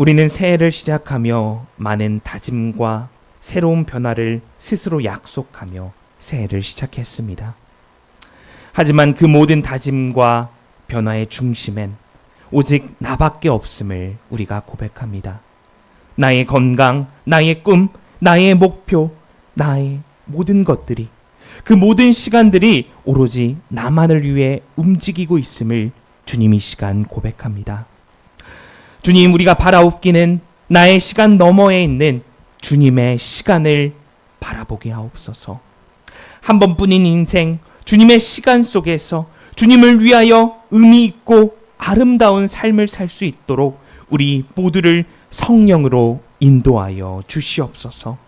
우리는 새해를 시작하며 많은 다짐과 새로운 변화를 스스로 약속하며 새해를 시작했습니다. 하지만 그 모든 다짐과 변화의 중심엔 오직 나밖에 없음을 우리가 고백합니다. 나의 건강, 나의 꿈, 나의 목표, 나의 모든 것들이, 그 모든 시간들이 오로지 나만을 위해 움직이고 있음을 주님 이 시간 고백합니다. 주님, 우리가 바라옵기는 나의 시간 너머에 있는 주님의 시간을 바라보게 하옵소서. 한 번뿐인 인생, 주님의 시간 속에서 주님을 위하여 의미 있고 아름다운 삶을 살 수 있도록 우리 모두를 성령으로 인도하여 주시옵소서.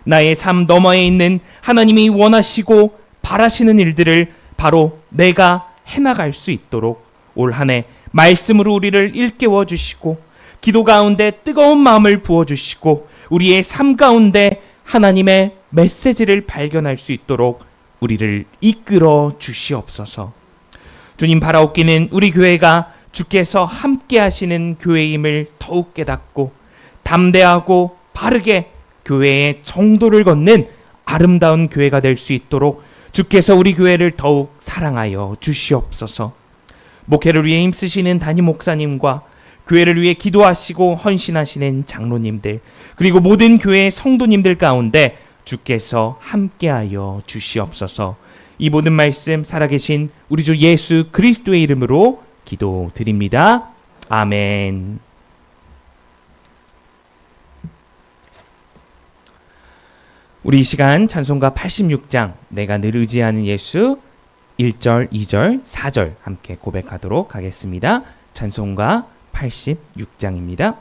나의 삶 너머에 있는 하나님이 원하시고 바라시는 일들을 바로 내가 해나갈 수 있도록 올 한 해 말씀으로 우리를 일깨워 주시고, 기도 가운데 뜨거운 마음을 부어주시고, 우리의 삶 가운데 하나님의 메시지를 발견할 수 있도록 우리를 이끌어 주시옵소서. 주님, 바라옵기는 우리 교회가 주께서 함께 하시는 교회임을 더욱 깨닫고 담대하고 바르게 교회의 정도를 걷는 아름다운 교회가 될 수 있도록 주께서 우리 교회를 더욱 사랑하여 주시옵소서. 목회를 위해 힘쓰시는 담임 목사님과 교회를 위해 기도하시고 헌신하시는 장로님들, 그리고 모든 교회의 성도님들 가운데 주께서 함께하여 주시옵소서. 이 모든 말씀 살아계신 우리 주 예수 그리스도의 이름으로 기도드립니다. 아멘. 우리 이 시간 찬송가 86장 내가 늘 의지하는 예수 1절, 2절, 4절 함께 고백하도록 하겠습니다. 찬송가 86장입니다.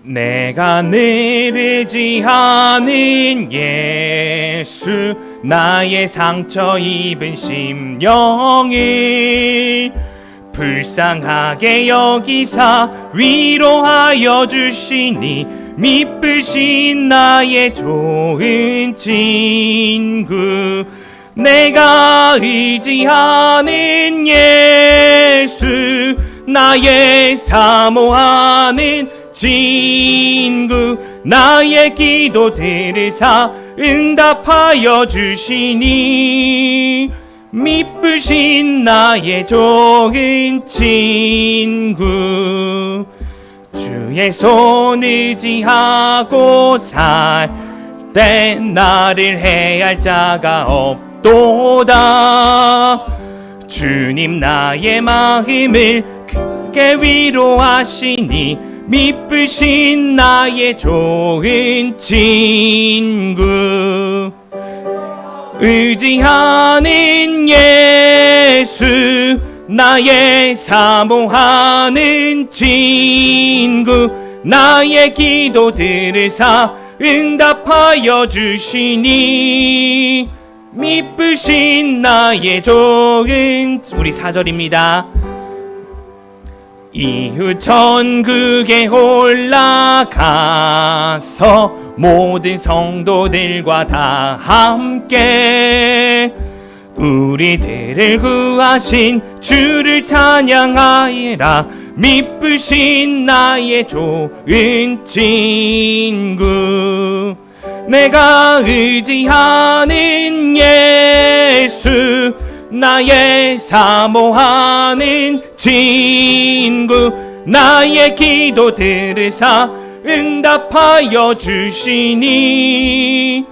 내가 늘 의지하는 예수, 나의 상처 입은 심령을 불쌍하게 여기사 위로하여 주시니 미쁘신 나의 좋은 친구. 내가 의지하는 예수, 나의 사모하는 친구. 나의 기도 들으사 응답하여 주시니 미쁘신 나의 좋은 친구. 주의 손 의지하고 살 때 나를 해할 자가 없도다. 주님 나의 마음을 크게 위로하시니 미쁘신 나의 좋은 친구. 의지하는 예수, 나의 사모하는 친구. 나의 기도 들으사 응답하여 주시니 미쁘신 나의 좋은. 우리 4절입니다. 이후 천국에 올라가서 모든 성도들과 다 함께 우리들을 구하신 주를 찬양하리라. 미쁘신 나의 좋은 친구. 내가 의지하는 예수, 나의 사모하는 친구. 나의 기도 들으사 응답하여 주시니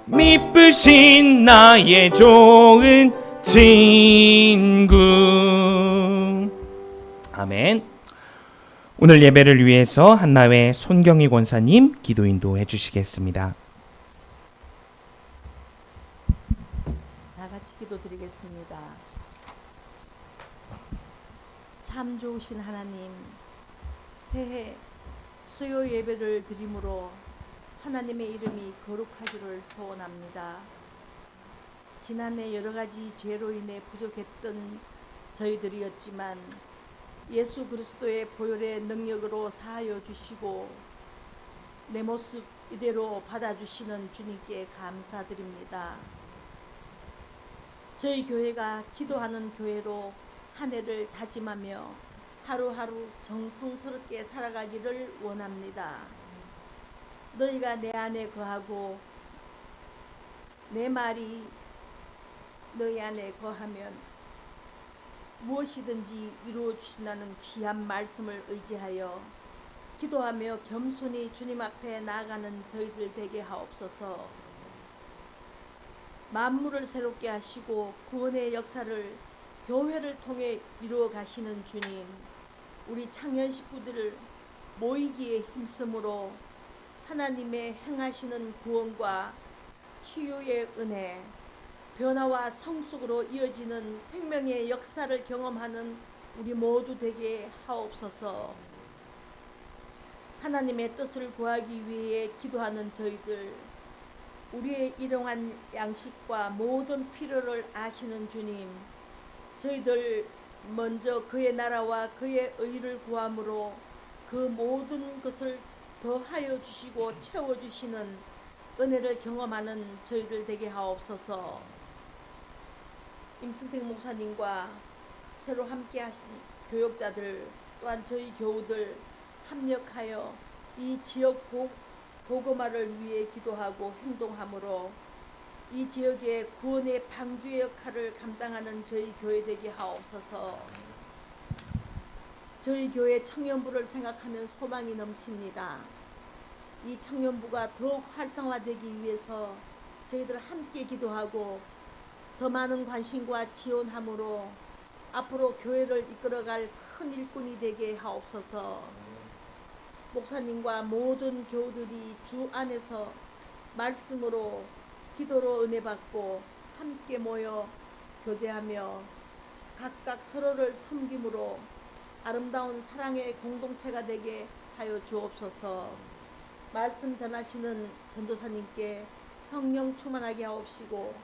미쁘신 나의 좋은 친구. 아멘. 오늘 예배를 위해서 한나회 손경희 권사님 기도 인도해 주시겠습니다. 다 같이 기도드리겠습니다. 참 좋으신 하나님, 새해 수요 예배를 드림으로 하나님의 이름이 거룩하기를 소원합니다. 지난해 여러 가지 죄로 인해 부족했던 저희들이었지만 예수 그리스도의 보혈의 능력으로 사하여 주시고 내 모습 이대로 받아주시는 주님께 감사드립니다. 저희 교회가 기도하는 교회로 한 해를 다짐하며 하루하루 정성스럽게 살아가기를 원합니다. 너희가 내 안에 거하고 내 말이 너희 안에 거하면 무엇이든지 이루어 주신다는 귀한 말씀을 의지하여 기도하며 겸손히 주님 앞에 나아가는 저희들 되게 하옵소서. 만물을 새롭게 하시고 구원의 역사를 교회를 통해 이루어 가시는 주님, 우리 청년 식구들을 모이기에 힘쓰므로 하나님의 행하시는 구원과 치유의 은혜, 변화와 성숙으로 이어지는 생명의 역사를 경험하는 우리 모두 되게 하옵소서. 하나님의 뜻을 구하기 위해 기도하는 저희들, 우리의 일용한 양식과 모든 필요를 아시는 주님, 저희들 먼저 그의 나라와 그의 의를 구함으로 그 모든 것을 더하여 주시고 채워주시는 은혜를 경험하는 저희들 되게 하옵소서. 임승택 목사님과 새로 함께 하신 교역자들 또한 저희 교우들 합력하여 이 지역 복음화를 위해 기도하고 행동함으로 이 지역의 구원의 방주의 역할을 감당하는 저희 교회 되게 하옵소서. 저희 교회 청년부를 생각하면 소망이 넘칩니다. 이 청년부가 더욱 활성화되기 위해서 저희들 함께 기도하고 더 많은 관심과 지원함으로 앞으로 교회를 이끌어갈 큰 일꾼이 되게 하옵소서. 목사님과 모든 교우들이 주 안에서 말씀으로 기도로 은혜 받고 함께 모여 교제하며 각각 서로를 섬김으로 아름다운 사랑의 공동체가 되게 하여 주옵소서. 말씀 전하시는 전도사님께 성령 충만하게 하옵시고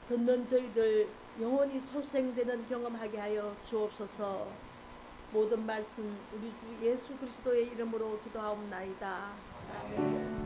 듣는 저희들 영원히 소생되는 경험하게 하여 주옵소서. 모든 말씀 우리 주 예수 그리스도의 이름으로 기도하옵나이다. 아멘.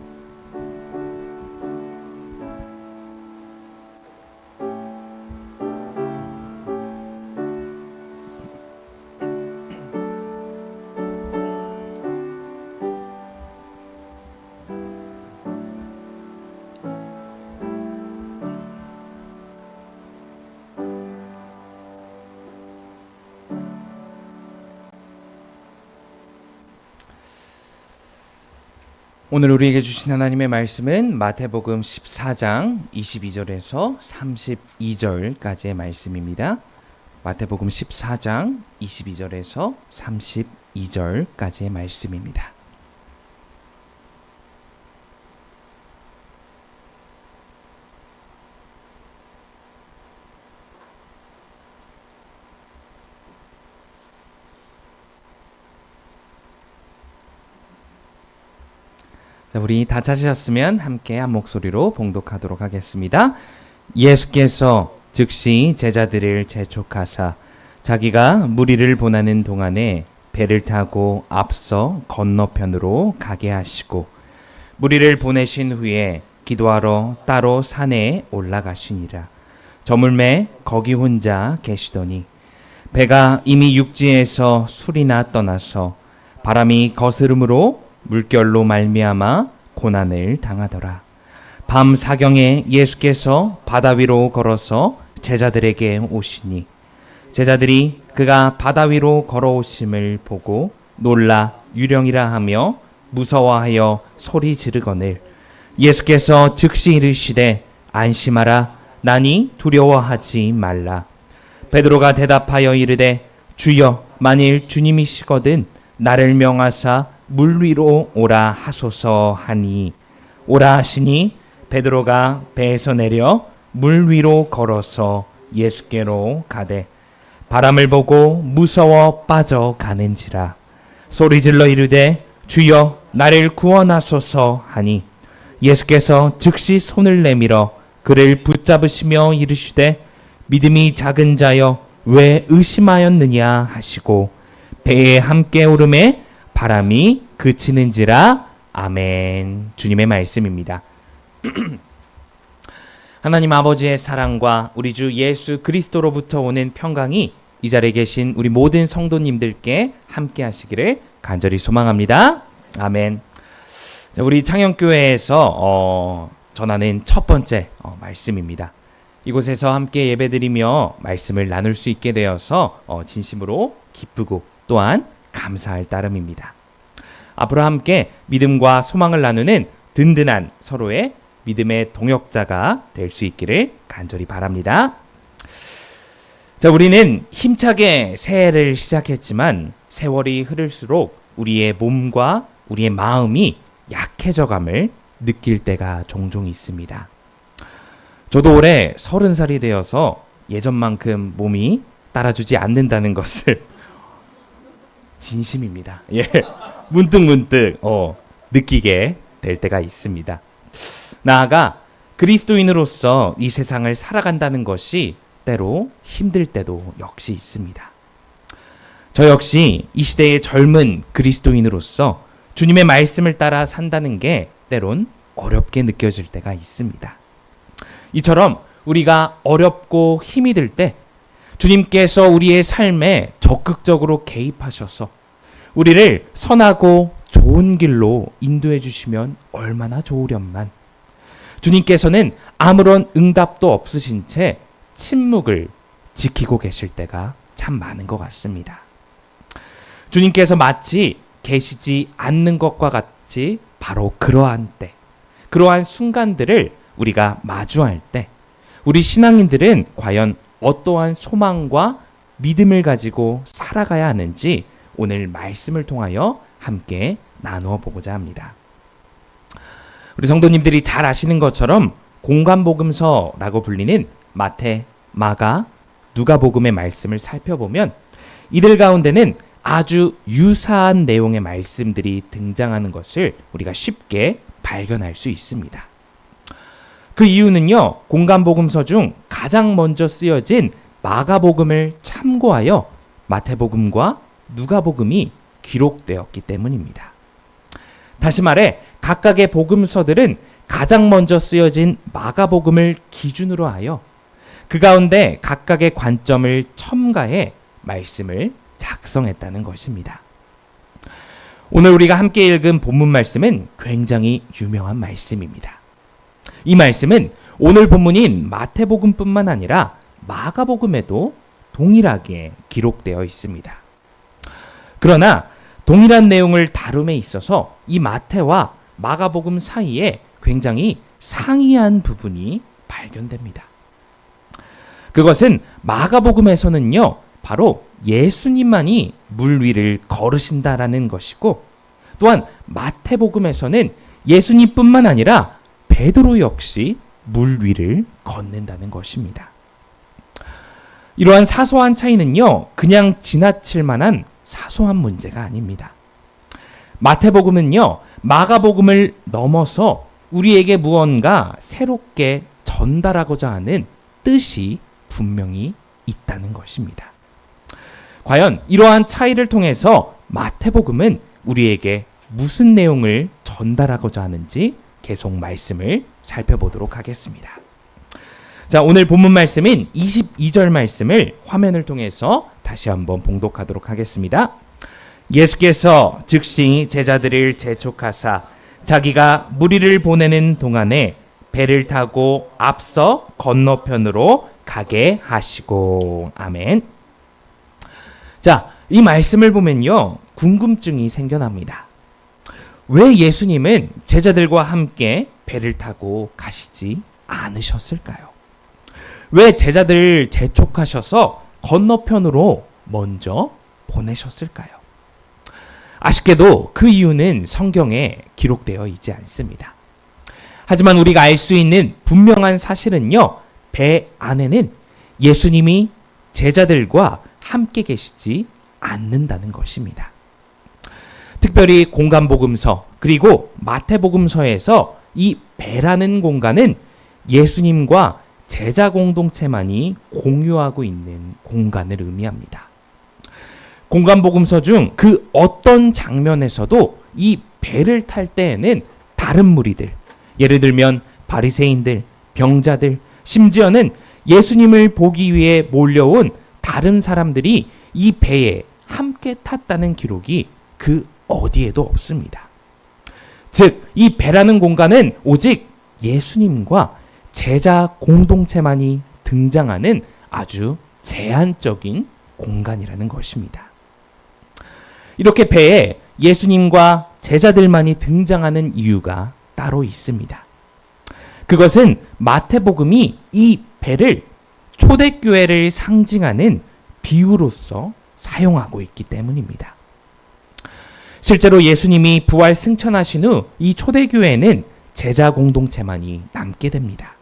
오늘 우리에게 주신 하나님의 말씀은 마태복음 14장 22절에서 32절까지의 말씀입니다. 마태복음 14장 22절에서 32절까지의 말씀입니다. 자, 우리 다 찾으셨으면 함께 한 목소리로 봉독하도록 하겠습니다. 예수께서 즉시 제자들을 재촉하사 자기가 무리를 보내는 동안에 배를 타고 앞서 건너편으로 가게 하시고 무리를 보내신 후에 기도하러 따로 산에 올라가시니라. 저물매 거기 혼자 계시더니 배가 이미 육지에서 술이나 떠나서 바람이 거스름으로 물결로 말미암아 고난을 당하더라. 밤 사경에 예수께서 바다 위로 걸어서 제자들에게 오시니 제자들이 그가 바다 위로 걸어오심을 보고 놀라 유령이라 하며 무서워하여 소리 지르거늘 예수께서 즉시 이르시되 안심하라 나니 두려워하지 말라. 베드로가 대답하여 이르되 주여 만일 주님이시거든 나를 명하사 물 위로 오라 하소서 하니 오라 하시니 베드로가 배에서 내려 물 위로 걸어서 예수께로 가되 바람을 보고 무서워 빠져가는지라. 소리질러 이르되 주여 나를 구원하소서 하니 예수께서 즉시 손을 내밀어 그를 붙잡으시며 이르시되 믿음이 작은 자여 왜 의심하였느냐 하시고 배에 함께 오름에 바람이 그치는지라. 아멘. 주님의 말씀입니다. 하나님 아버지의 사랑과 우리 주 예수 그리스도로부터 오는 평강이 이 자리에 계신 우리 모든 성도님들께 함께 하시기를 간절히 소망합니다. 아멘. 자, 우리 창영교회에서 전하는 첫 번째 말씀입니다. 이곳에서 함께 예배드리며 말씀을 나눌 수 있게 되어서 진심으로 기쁘고 또한 감사할 따름입니다. 앞으로 함께 믿음과 소망을 나누는 든든한 서로의 믿음의 동역자가 될 수 있기를 간절히 바랍니다. 자, 우리는 힘차게 새해를 시작했지만 세월이 흐를수록 우리의 몸과 우리의 마음이 약해져감을 느낄 때가 종종 있습니다. 저도 올해 30살이 되어서 예전만큼 몸이 따라주지 않는다는 것을 진심입니다. 예, 문득 느끼게 될 때가 있습니다. 나아가 그리스도인으로서 이 세상을 살아간다는 것이 때로 힘들 때도 역시 있습니다. 저 역시 이 시대의 젊은 그리스도인으로서 주님의 말씀을 따라 산다는 게 때론 어렵게 느껴질 때가 있습니다. 이처럼 우리가 어렵고 힘이 들 때 주님께서 우리의 삶에 적극적으로 개입하셔서 우리를 선하고 좋은 길로 인도해 주시면 얼마나 좋으련만, 주님께서는 아무런 응답도 없으신 채 침묵을 지키고 계실 때가 참 많은 것 같습니다. 주님께서 마치 계시지 않는 것과 같이 바로 그러한 때, 그러한 순간들을 우리가 마주할 때 우리 신앙인들은 과연 어떠한 소망과 믿음을 가지고 살아가야 하는지 오늘 말씀을 통하여 함께 나누어 보고자 합니다. 우리 성도님들이 잘 아시는 것처럼 공관복음서라고 불리는 마태, 마가, 누가복음의 말씀을 살펴보면 이들 가운데는 아주 유사한 내용의 말씀들이 등장하는 것을 우리가 쉽게 발견할 수 있습니다. 그 이유는요, 공관복음서 중 가장 먼저 쓰여진 마가복음을 참고하여 마태복음과 누가복음이 기록되었기 때문입니다. 다시 말해 각각의 복음서들은 가장 먼저 쓰여진 마가복음을 기준으로 하여 그 가운데 각각의 관점을 첨가해 말씀을 작성했다는 것입니다. 오늘 우리가 함께 읽은 본문 말씀은 굉장히 유명한 말씀입니다. 이 말씀은 오늘 본문인 마태복음뿐만 아니라 마가복음에도 동일하게 기록되어 있습니다. 그러나 동일한 내용을 다룸에 있어서 이 마태와 마가복음 사이에 굉장히 상이한 부분이 발견됩니다. 그것은 마가복음에서는요, 바로 예수님만이 물 위를 걸으신다라는 것이고, 또한 마태복음에서는 예수님뿐만 아니라 베드로 역시 물 위를 걷는다는 것입니다. 이러한 사소한 차이는요, 그냥 지나칠 만한 사소한 문제가 아닙니다. 마태복음은요, 마가복음을 넘어서 우리에게 무언가 새롭게 전달하고자 하는 뜻이 분명히 있다는 것입니다. 과연 이러한 차이를 통해서 마태복음은 우리에게 무슨 내용을 전달하고자 하는지 계속 말씀을 살펴보도록 하겠습니다. 자, 오늘 본문 말씀인 22절 말씀을 화면을 통해서 다시 한번 봉독하도록 하겠습니다. 예수께서 즉시 제자들을 재촉하사 자기가 무리를 보내는 동안에 배를 타고 앞서 건너편으로 가게 하시고. 아멘. 자, 이 말씀을 보면요, 궁금증이 생겨납니다. 왜 예수님은 제자들과 함께 배를 타고 가시지 않으셨을까요? 왜 제자들을 재촉하셔서 건너편으로 먼저 보내셨을까요? 아쉽게도 그 이유는 성경에 기록되어 있지 않습니다. 하지만 우리가 알 수 있는 분명한 사실은요, 배 안에는 예수님이 제자들과 함께 계시지 않는다는 것입니다. 특별히 공관복음서 그리고 마태복음서에서 이 배라는 공간은 예수님과 제자 공동체만이 공유하고 있는 공간을 의미합니다. 공관복음서 중 그 어떤 장면에서도 이 배를 탈 때에는 다른 무리들, 예를 들면 바리새인들, 병자들, 심지어는 예수님을 보기 위해 몰려온 다른 사람들이 이 배에 함께 탔다는 기록이 그 어디에도 없습니다. 즉, 이 배라는 공간은 오직 예수님과 제자 공동체만이 등장하는 아주 제한적인 공간이라는 것입니다. 이렇게 배에 예수님과 제자들만이 등장하는 이유가 따로 있습니다. 그것은 마태복음이 이 배를 초대교회를 상징하는 비유로서 사용하고 있기 때문입니다. 실제로 예수님이 부활 승천하신 후 이 초대교회는 제자 공동체만이 남게 됩니다.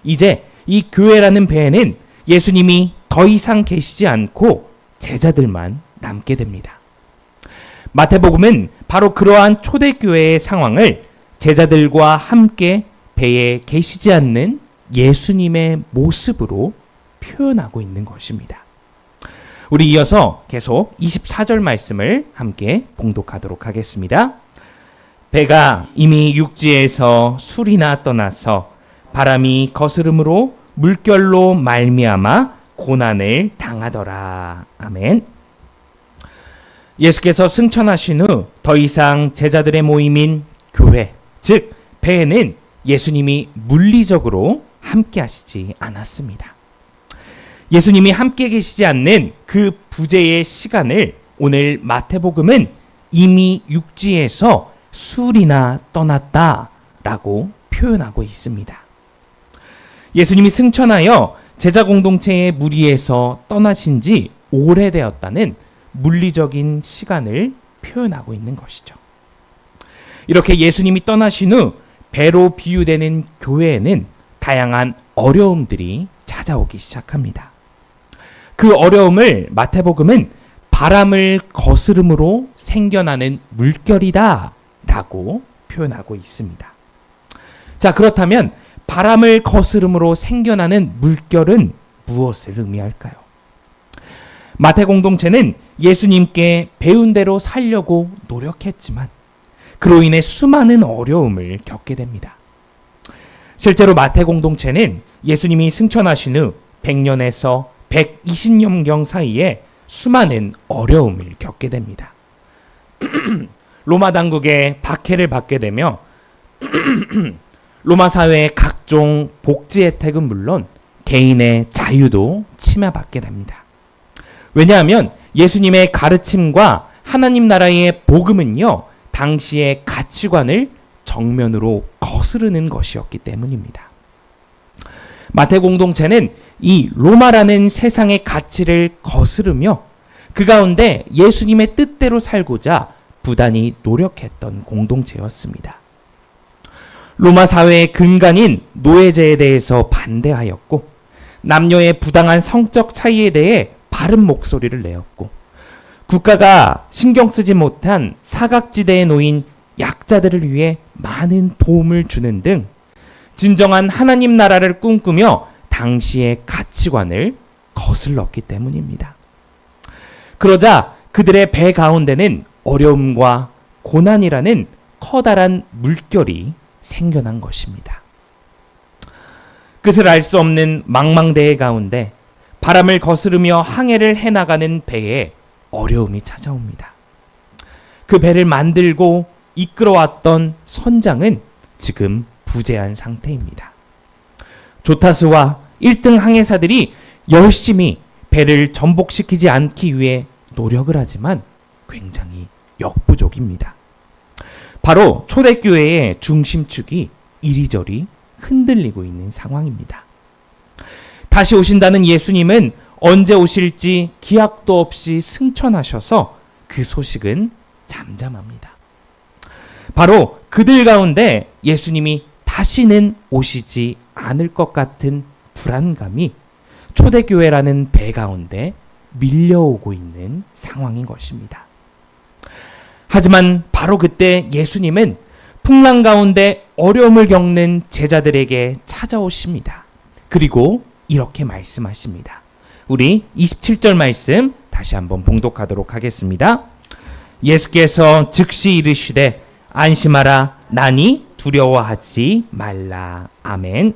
이제 이 교회라는 배에는 예수님이 더 이상 계시지 않고 제자들만 남게 됩니다. 마태복음은 바로 그러한 초대교회의 상황을 제자들과 함께 배에 계시지 않는 예수님의 모습으로 표현하고 있는 것입니다. 우리 이어서 계속 24절 말씀을 함께 봉독하도록 하겠습니다. 배가 이미 육지에서 술이나 떠나서 바람이 거스름으로 물결로 말미암아 고난을 당하더라. 아멘. 예수께서 승천하신 후 더 이상 제자들의 모임인 교회, 즉 배에는 예수님이 물리적으로 함께 하시지 않았습니다. 예수님이 함께 계시지 않는 그 부재의 시간을 오늘 마태복음은 이미 육지에서 술이나 떠났다라고 표현하고 있습니다. 예수님이 승천하여 제자 공동체의 무리에서 떠나신 지 오래되었다는 물리적인 시간을 표현하고 있는 것이죠. 이렇게 예수님이 떠나신 후 배로 비유되는 교회에는 다양한 어려움들이 찾아오기 시작합니다. 그 어려움을 마태복음은 바람을 거스름으로 생겨나는 물결이다 라고 표현하고 있습니다. 자, 그렇다면 바람을 거스름으로 생겨나는 물결은 무엇을 의미할까요? 마태 공동체는 예수님께 배운 대로 살려고 노력했지만 그로 인해 수많은 어려움을 겪게 됩니다. 실제로 마태 공동체는 예수님이 승천하신 후 100년에서 120년경 사이에 수많은 어려움을 겪게 됩니다. 로마 당국의 박해를 받게 되며 로마 사회의 각종 복지 혜택은 물론 개인의 자유도 침해받게 됩니다. 왜냐하면 예수님의 가르침과 하나님 나라의 복음은요, 당시의 가치관을 정면으로 거스르는 것이었기 때문입니다. 마태 공동체는 이 로마라는 세상의 가치를 거스르며 그 가운데 예수님의 뜻대로 살고자 부단히 노력했던 공동체였습니다. 로마 사회의 근간인 노예제에 대해서 반대하였고 남녀의 부당한 성적 차이에 대해 바른 목소리를 내었고 국가가 신경 쓰지 못한 사각지대에 놓인 약자들을 위해 많은 도움을 주는 등 진정한 하나님 나라를 꿈꾸며 당시의 가치관을 거슬렀기 때문입니다. 그러자 그들의 배 가운데는 어려움과 고난이라는 커다란 물결이 생겨난 것입니다. 끝을 알 수 없는 망망대해 가운데 바람을 거스르며 항해를 해나가는 배에 어려움이 찾아옵니다. 그 배를 만들고 이끌어왔던 선장은 지금 부재한 상태입니다. 조타수와 1등 항해사들이 열심히 배를 전복시키지 않기 위해 노력을 하지만 굉장히 역부족입니다. 바로 초대교회의 중심축이 이리저리 흔들리고 있는 상황입니다. 다시 오신다는 예수님은 언제 오실지 기약도 없이 승천하셔서 그 소식은 잠잠합니다. 바로 그들 가운데 예수님이 다시는 오시지 않을 것 같은 불안감이 초대교회라는 배 가운데 밀려오고 있는 상황인 것입니다. 하지만 바로 그때 예수님은 풍랑 가운데 어려움을 겪는 제자들에게 찾아오십니다. 그리고 이렇게 말씀하십니다. 우리 27절 말씀 다시 한번 봉독하도록 하겠습니다. 예수께서 즉시 이르시되 안심하라. 나니 두려워하지 말라. 아멘.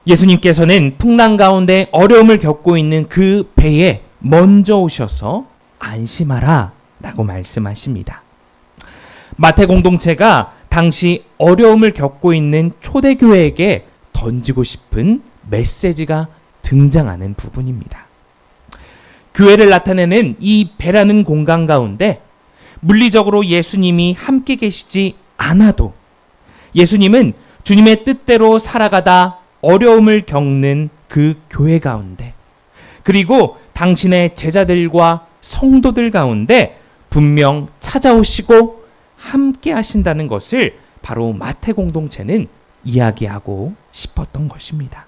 예수님께서는 풍랑 가운데 어려움을 겪고 있는 그 배에 먼저 오셔서 안심하라 라고 말씀하십니다. 마태 공동체가 당시 어려움을 겪고 있는 초대교회에게 던지고 싶은 메시지가 등장하는 부분입니다. 교회를 나타내는 이 배라는 공간 가운데 물리적으로 예수님이 함께 계시지 않아도 예수님은 주님의 뜻대로 살아가다 어려움을 겪는 그 교회 가운데, 그리고 당신의 제자들과 성도들 가운데 분명 찾아오시고 함께 하신다는 것을 바로 마태 공동체는 이야기하고 싶었던 것입니다.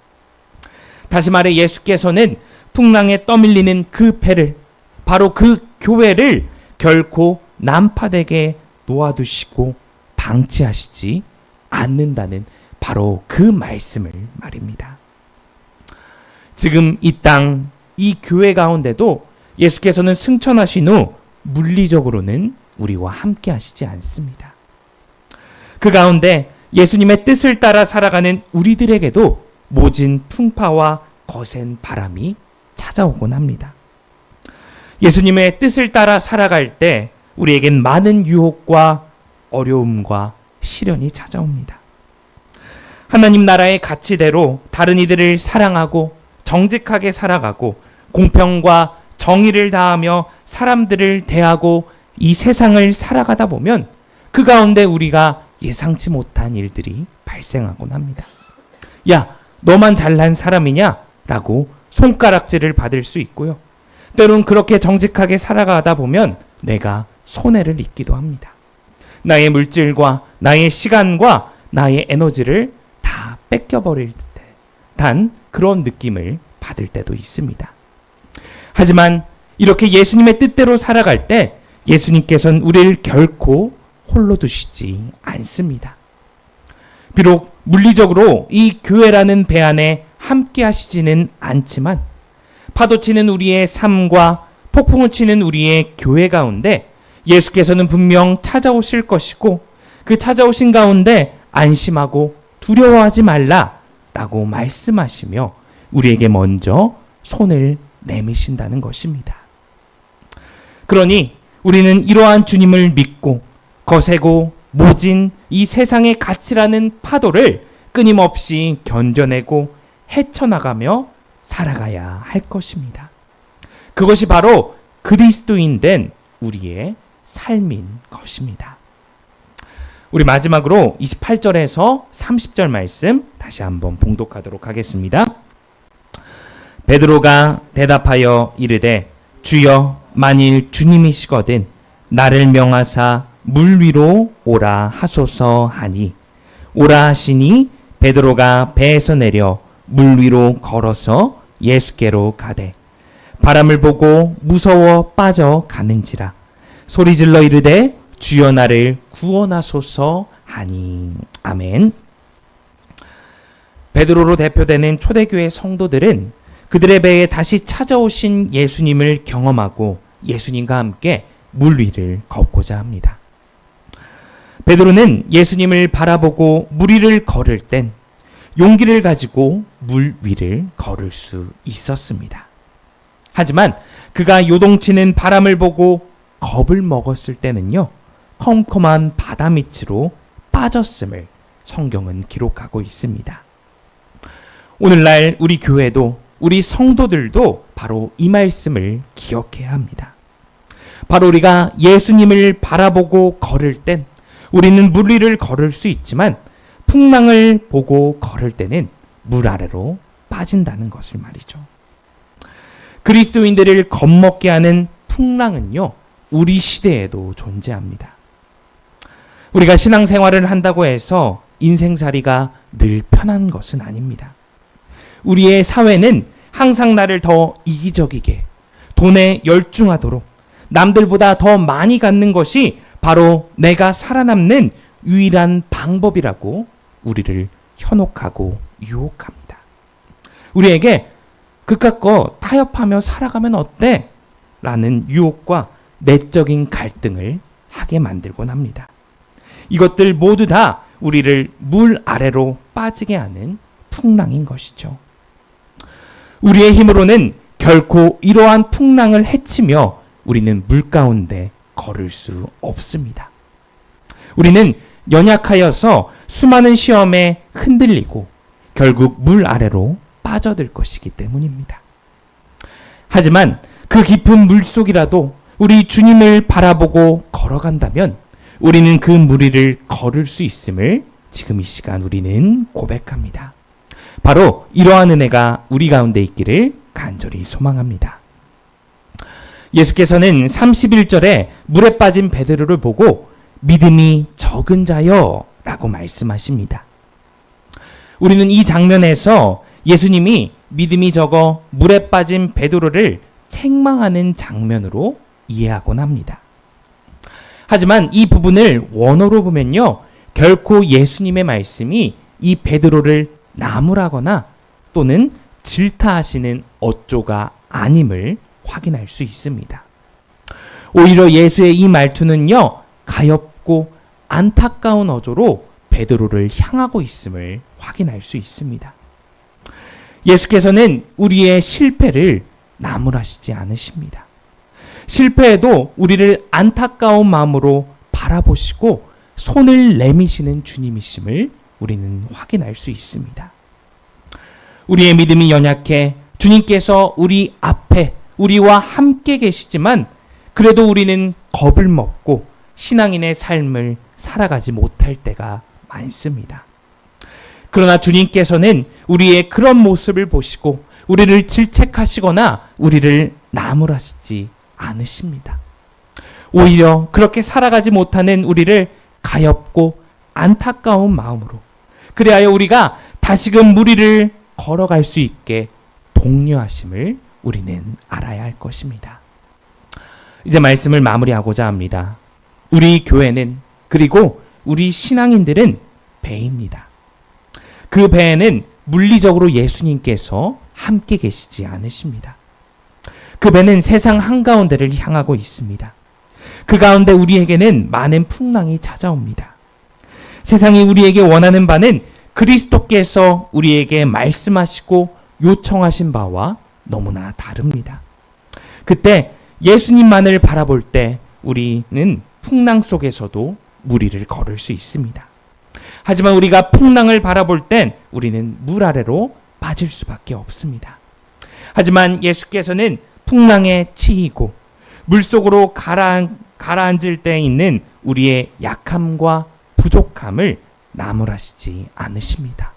다시 말해 예수께서는 풍랑에 떠밀리는 그 배를, 바로 그 교회를 결코 난파되게 놓아두시고 방치하시지 않는다는 바로 그 말씀을 말입니다. 지금 이 땅, 이 교회 가운데도 예수께서는 승천하신 후 물리적으로는 우리와 함께 하시지 않습니다. 그 가운데 예수님의 뜻을 따라 살아가는 우리들에게도 모진 풍파와 거센 바람이 찾아오곤 합니다. 예수님의 뜻을 따라 살아갈 때 우리에겐 많은 유혹과 어려움과 시련이 찾아옵니다. 하나님 나라의 가치대로 다른 이들을 사랑하고 정직하게 살아가고 공평과 정의를 다하며 사람들을 대하고 이 세상을 살아가다 보면 그 가운데 우리가 예상치 못한 일들이 발생하곤 합니다. 야, 너만 잘난 사람이냐? 라고 손가락질을 받을 수 있고요. 때론 그렇게 정직하게 살아가다 보면 내가 손해를 입기도 합니다. 나의 물질과 나의 시간과 나의 에너지를 다 뺏겨버릴 듯한 그런 느낌을 받을 때도 있습니다. 하지만 이렇게 예수님의 뜻대로 살아갈 때 예수님께서는 우리를 결코 홀로 두시지 않습니다. 비록 물리적으로 이 교회라는 배 안에 함께 하시지는 않지만 파도치는 우리의 삶과 폭풍을 치는 우리의 교회 가운데 예수께서는 분명 찾아오실 것이고 그 찾아오신 가운데 안심하고 두려워하지 말라 라고 말씀하시며 우리에게 먼저 손을 내미신다는 것입니다. 그러니 우리는 이러한 주님을 믿고 거세고 모진 이 세상의 가치라는 파도를 끊임없이 견뎌내고 헤쳐나가며 살아가야 할 것입니다. 그것이 바로 그리스도인 된 우리의 삶인 것입니다. 우리 마지막으로 28절에서 30절 말씀 다시 한번 봉독하도록 하겠습니다. 베드로가 대답하여 이르되 주여 만일 주님이시거든 나를 명하사 물 위로 오라 하소서 하니 오라 하시니 베드로가 배에서 내려 물 위로 걸어서 예수께로 가되 바람을 보고 무서워 빠져 가는지라 소리질러 이르되 주여 나를 구원하소서 하니. 아멘. 베드로로 대표되는 초대교회 성도들은 그들의 배에 다시 찾아오신 예수님을 경험하고 예수님과 함께 물 위를 걷고자 합니다. 베드로는 예수님을 바라보고 물 위를 걸을 땐 용기를 가지고 물 위를 걸을 수 있었습니다. 하지만 그가 요동치는 바람을 보고 겁을 먹었을 때는요, 컴컴한 바다 밑으로 빠졌음을 성경은 기록하고 있습니다. 오늘날 우리 교회도 우리 성도들도 바로 이 말씀을 기억해야 합니다. 바로 우리가 예수님을 바라보고 걸을 땐 우리는 물 위를 걸을 수 있지만 풍랑을 보고 걸을 때는 물 아래로 빠진다는 것을 말이죠. 그리스도인들을 겁먹게 하는 풍랑은요, 우리 시대에도 존재합니다. 우리가 신앙생활을 한다고 해서 인생살이가 늘 편한 것은 아닙니다. 우리의 사회는 항상 나를 더 이기적이게, 돈에 열중하도록, 남들보다 더 많이 갖는 것이 바로 내가 살아남는 유일한 방법이라고 우리를 현혹하고 유혹합니다. 우리에게 그깟 거 타협하며 살아가면 어때? 라는 유혹과 내적인 갈등을 하게 만들곤 합니다. 이것들 모두 다 우리를 물 아래로 빠지게 하는 풍랑인 것이죠. 우리의 힘으로는 결코 이러한 풍랑을 헤치며 우리는 물 가운데 걸을 수 없습니다. 우리는 연약하여서 수많은 시험에 흔들리고 결국 물 아래로 빠져들 것이기 때문입니다. 하지만 그 깊은 물속이라도 우리 주님을 바라보고 걸어간다면 우리는 그 물 위를 걸을 수 있음을 지금 이 시간 우리는 고백합니다. 바로 이러한 은혜가 우리 가운데 있기를 간절히 소망합니다. 예수께서는 31절에 물에 빠진 베드로를 보고 믿음이 적은 자여 라고 말씀하십니다. 우리는 이 장면에서 예수님이 믿음이 적어 물에 빠진 베드로를 책망하는 장면으로 이해하곤 합니다. 하지만 이 부분을 원어로 보면요, 결코 예수님의 말씀이 이 베드로를 나무라거나 또는 질타하시는 어조가 아님을 확인할 수 있습니다. 오히려 예수의 이 말투는요, 가엾고 안타까운 어조로 베드로를 향하고 있음을 확인할 수 있습니다. 예수께서는 우리의 실패를 나무라시지 않으십니다. 실패에도 우리를 안타까운 마음으로 바라보시고 손을 내미시는 주님이심을 우리는 확인할 수 있습니다. 우리의 믿음이 연약해 주님께서 우리 앞에 우리와 함께 계시지만 그래도 우리는 겁을 먹고 신앙인의 삶을 살아가지 못할 때가 많습니다. 그러나 주님께서는 우리의 그런 모습을 보시고 우리를 질책하시거나 우리를 나무라시지 않으십니다. 오히려 그렇게 살아가지 못하는 우리를 가엾고 안타까운 마음으로, 그리하여 우리가 다시금 물 위를 걸어갈 수 있게 독려하심을 우리는 알아야 할 것입니다. 이제 말씀을 마무리하고자 합니다. 우리 교회는, 그리고 우리 신앙인들은 배입니다. 그 배에는 물리적으로 예수님께서 함께 계시지 않으십니다. 그 배는 세상 한가운데를 향하고 있습니다. 그 가운데 우리에게는 많은 풍랑이 찾아옵니다. 세상이 우리에게 원하는 바는 그리스도께서 우리에게 말씀하시고 요청하신 바와 너무나 다릅니다. 그때 예수님만을 바라볼 때 우리는 풍랑 속에서도 물 위를 걸을 수 있습니다. 하지만 우리가 풍랑을 바라볼 땐 우리는 물 아래로 빠질 수밖에 없습니다. 하지만 예수께서는 풍랑에 치이고 물속으로 가라앉을 때 있는 우리의 약함과 부족함을 나무라시지 않으십니다.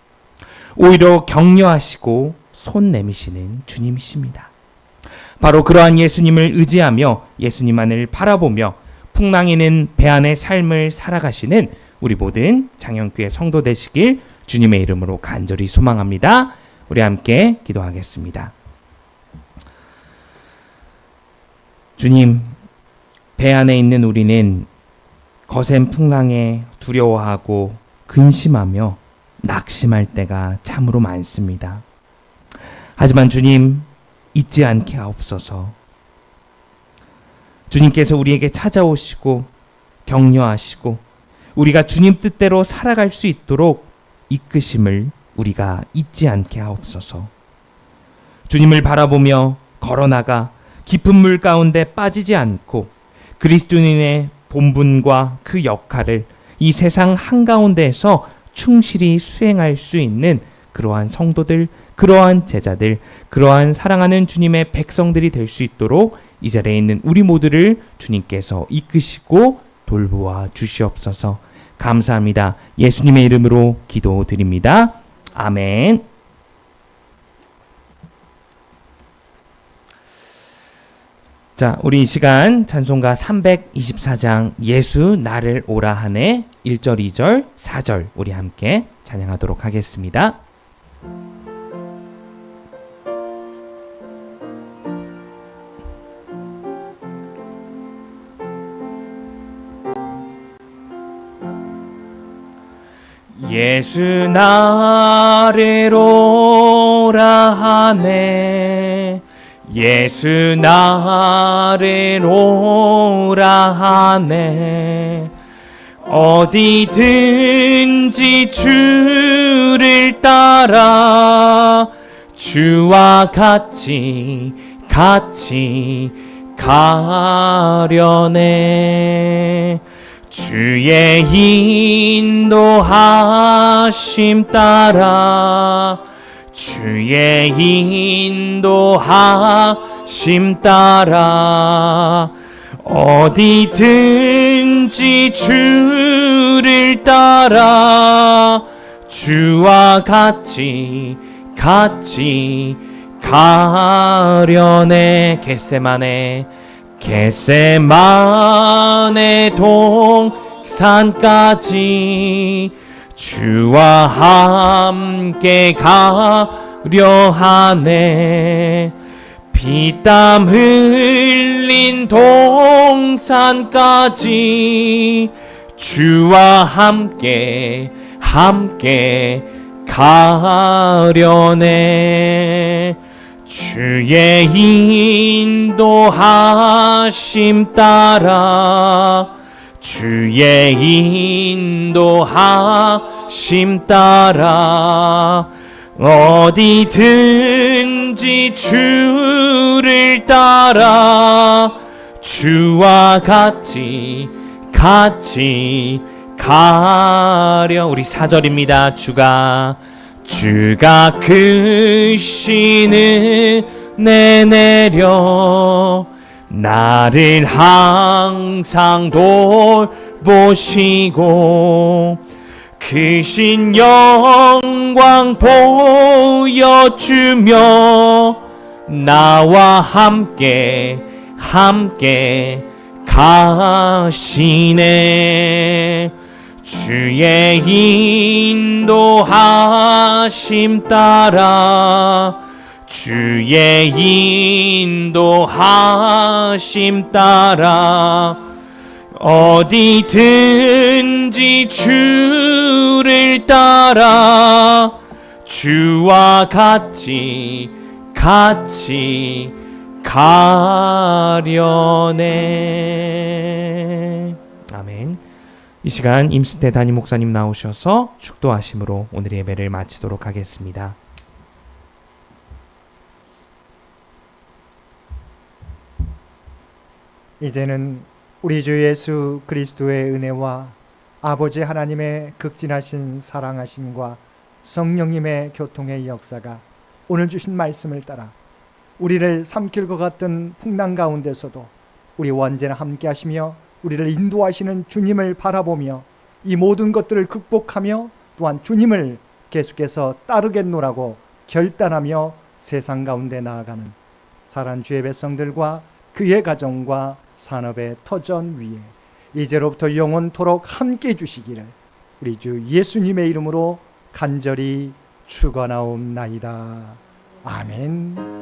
오히려 격려하시고 손 내미시는 주님이십니다. 바로 그러한 예수님을 의지하며 예수님만을 바라보며 풍랑이는 배 안의 삶을 살아가시는 우리 모든 장영교회 성도 되시길 주님의 이름으로 간절히 소망합니다. 우리 함께 기도하겠습니다. 주님, 배 안에 있는 우리는 거센 풍랑에 두려워하고 근심하며 낙심할 때가 참으로 많습니다. 하지만 주님, 잊지 않게 하옵소서. 주님께서 우리에게 찾아오시고 격려하시고 우리가 주님 뜻대로 살아갈 수 있도록 이끄심을 우리가 잊지 않게 하옵소서. 주님을 바라보며 걸어나가 깊은 물 가운데 빠지지 않고 그리스도인의 본분과 그 역할을 이 세상 한가운데에서 충실히 수행할 수 있는 그러한 성도들, 그러한 제자들, 그러한 사랑하는 주님의 백성들이 될 수 있도록 이 자리에 있는 우리 모두를 주님께서 이끄시고 돌보아 주시옵소서. 감사합니다. 예수님의 이름으로 기도드립니다. 아멘. 자, 우리 이 시간 찬송가 324장 예수 나를 오라 하네 1절, 2절, 4절 우리 함께 찬양하도록 하겠습니다. 예수 나를 오라 하네 예수 나를 오라 하네. 어디든지 주를 따라 주와 같이 가려네. 주의 인도하심 따라 주의 인도하심 따라 어디든지 주를 따라 주와 같이 가려네. 겟세마네 동산까지 주와 함께 가려 하네. 피땀 흘린 동산까지 주와 함께 가려네. 주의 인도하심 따라 주의 인도하심 따라 어디든지 주를 따라 주와 같이 가려. 우리 4절입니다. 주가 크신 은혜 내려 나를 항상 돌보시고 크신 영광 보여주며 나와 함께 가시네. 주의 인도하심 따라 주의 인도하심 따라 어디든지 주를 따라 주와 같이 가려네. 아멘. 이 시간 임순태 담임 목사님 나오셔서 축도하심으로 오늘의 예배를 마치도록 하겠습니다. 이제는 우리 주 예수 그리스도의 은혜와 아버지 하나님의 극진하신 사랑하심과 성령님의 교통의 역사가 오늘 주신 말씀을 따라 우리를 삼킬 것 같은 풍랑 가운데서도 우리와 언제나 함께 하시며 우리를 인도하시는 주님을 바라보며 이 모든 것들을 극복하며 또한 주님을 계속해서 따르겠노라고 결단하며 세상 가운데 나아가는 사랑하는 주의 백성들과 그의 가정과 산업의 터전 위에 이제로부터 영원토록 함께 해주시기를 우리 주 예수님의 이름으로 간절히 축원하옵나이다. 아멘.